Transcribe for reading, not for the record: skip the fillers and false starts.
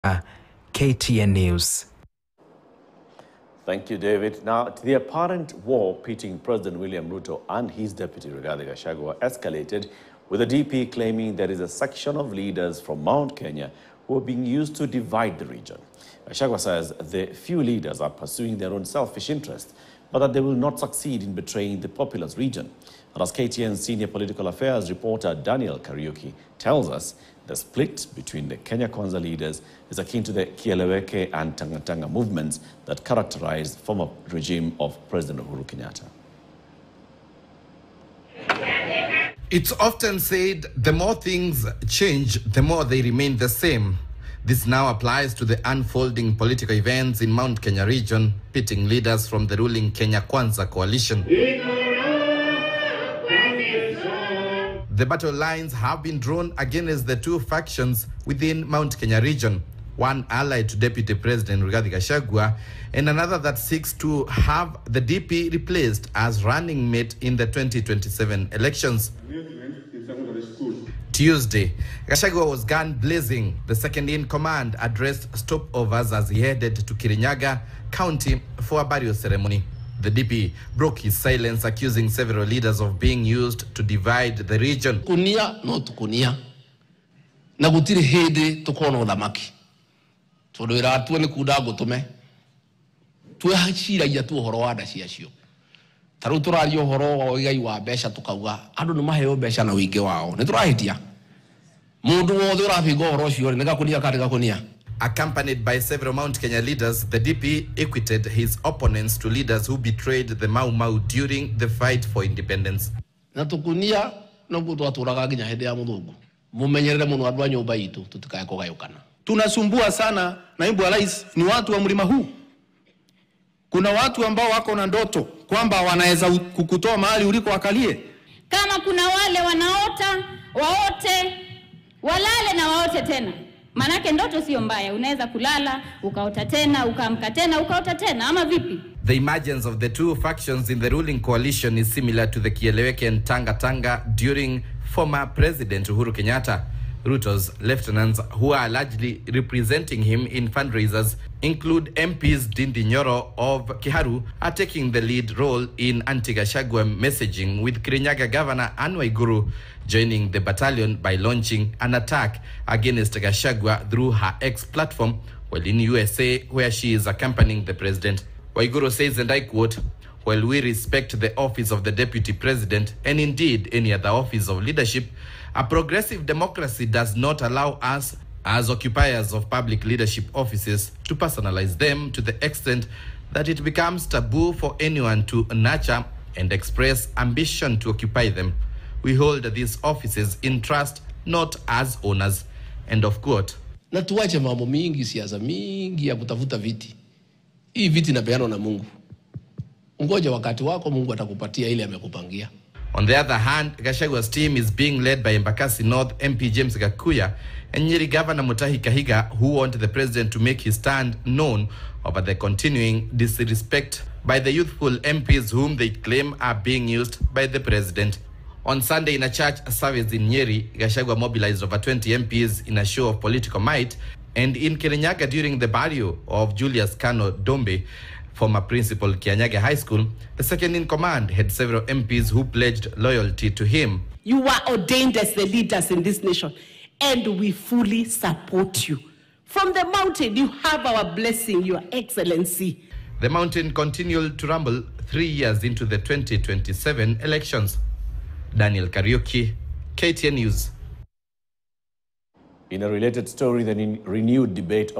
KTN News. Thank you, David. Now, the apparent war pitting President William Ruto and his deputy Gachagua escalated, with the DP claiming there is a section of leaders from Mount Kenya who are being used to divide the region. Gachagua says the few leaders are pursuing their own selfish interests, but that they will not succeed in betraying the populous region. And as KTN's senior political affairs reporter Daniel Kariuki tells us, the split between the Kenya Kwanza leaders is akin to the Kieleweke and Tangatanga movements that characterized the former regime of President Uhuru Kenyatta. It's often said the more things change, the more they remain the same. This now applies to the unfolding political events in Mount Kenya region, pitting leaders from the ruling Kenya Kwanza coalition. The battle lines have been drawn against the two factions within Mount Kenya region, one allied to Deputy President Gachagua and another that seeks to have the DP replaced as running mate in the 2027 elections. Tuesday, Gachagua was gun blazing. The second-in-command addressed stopovers as he headed to Kirinyaga County for a burial ceremony. The DP broke his silence, accusing several leaders of being used to divide the region. Kunia no tukunia. Na gutiri hede tukono thamaki. Tondwira atu ni kuda gutume. Twe hachira ya tu horo wa ndacia cio. Taru turario horo wa igai wa besha tukauga andu ni maheo besha na wingi wao. Ni turahitia. Mundu wothe urafingo horo cio ni gakunia kati gakunia. Accompanied by several Mount Kenya leaders, the DP equated his opponents to leaders who betrayed the Mau Mau during the fight for independence. Na tukunia no gutu aturaga nginya hende ya muthungu. Mumenyerere muno andu a nyumba itu tutikae kugayukana. Tunasumbua sana, naibu wa rais, ni watu wa mlima huu. Kuna watu ambao wako na ndoto kwamba wanaweza kukutoa mahali uliko wakalie. Kama kuna wale wanaota waote, walale na waote tena. Manake ndoto sio mbaya, unaweza kulala, ukaota tena, ukaamka tena, ukaota tena, ama vipi? The emergence of the two factions in the ruling coalition is similar to the Kieleweke and Tanga during former President Uhuru Kenyatta. Ruto's lieutenants, who are largely representing him in fundraisers, include MPs Dindi Nyoro of Kiharu, are taking the lead role in anti-Gachagua messaging, with Kirinyaga Governor Anne Waiguru joining the battalion by launching an attack against Gachagua through her X platform, while in USA, where she is accompanying the president. Waiguru says, and I quote, "While we respect the office of the deputy president, and indeed any other office of leadership, a progressive democracy does not allow us, as occupiers of public leadership offices, to personalize them to the extent that it becomes taboo for anyone to nurture and express ambition to occupy them. We hold these offices in trust, not as owners." End of quote. Na tuache mambo mingi, siasa mingi ya kutafuta viti. Hii viti inapeanwa na Mungu. Ngoja wakati wako Mungu atakupatia ile amekupangia. On the other hand, Gachagua's team is being led by Embakasi North MP James Gakuya and Nyeri Governor Mutahi Kahiga, who want the president to make his stand known over the continuing disrespect by the youthful MPs whom they claim are being used by the president. On Sunday, in a church service in Nyeri, Gachagua mobilized over 20 MPs in a show of political might, and in Kirinyaga during the burial of Julius Kano Dombe, former principal Kianyaga High School, the second-in-command had several MPs who pledged loyalty to him. You were ordained as the leaders in this nation, and we fully support you. From the mountain, you have our blessing, Your Excellency. The mountain continued to rumble 3 years into the 2027 elections. Daniel Kariuki, KTN News. In a related story, the renewed debate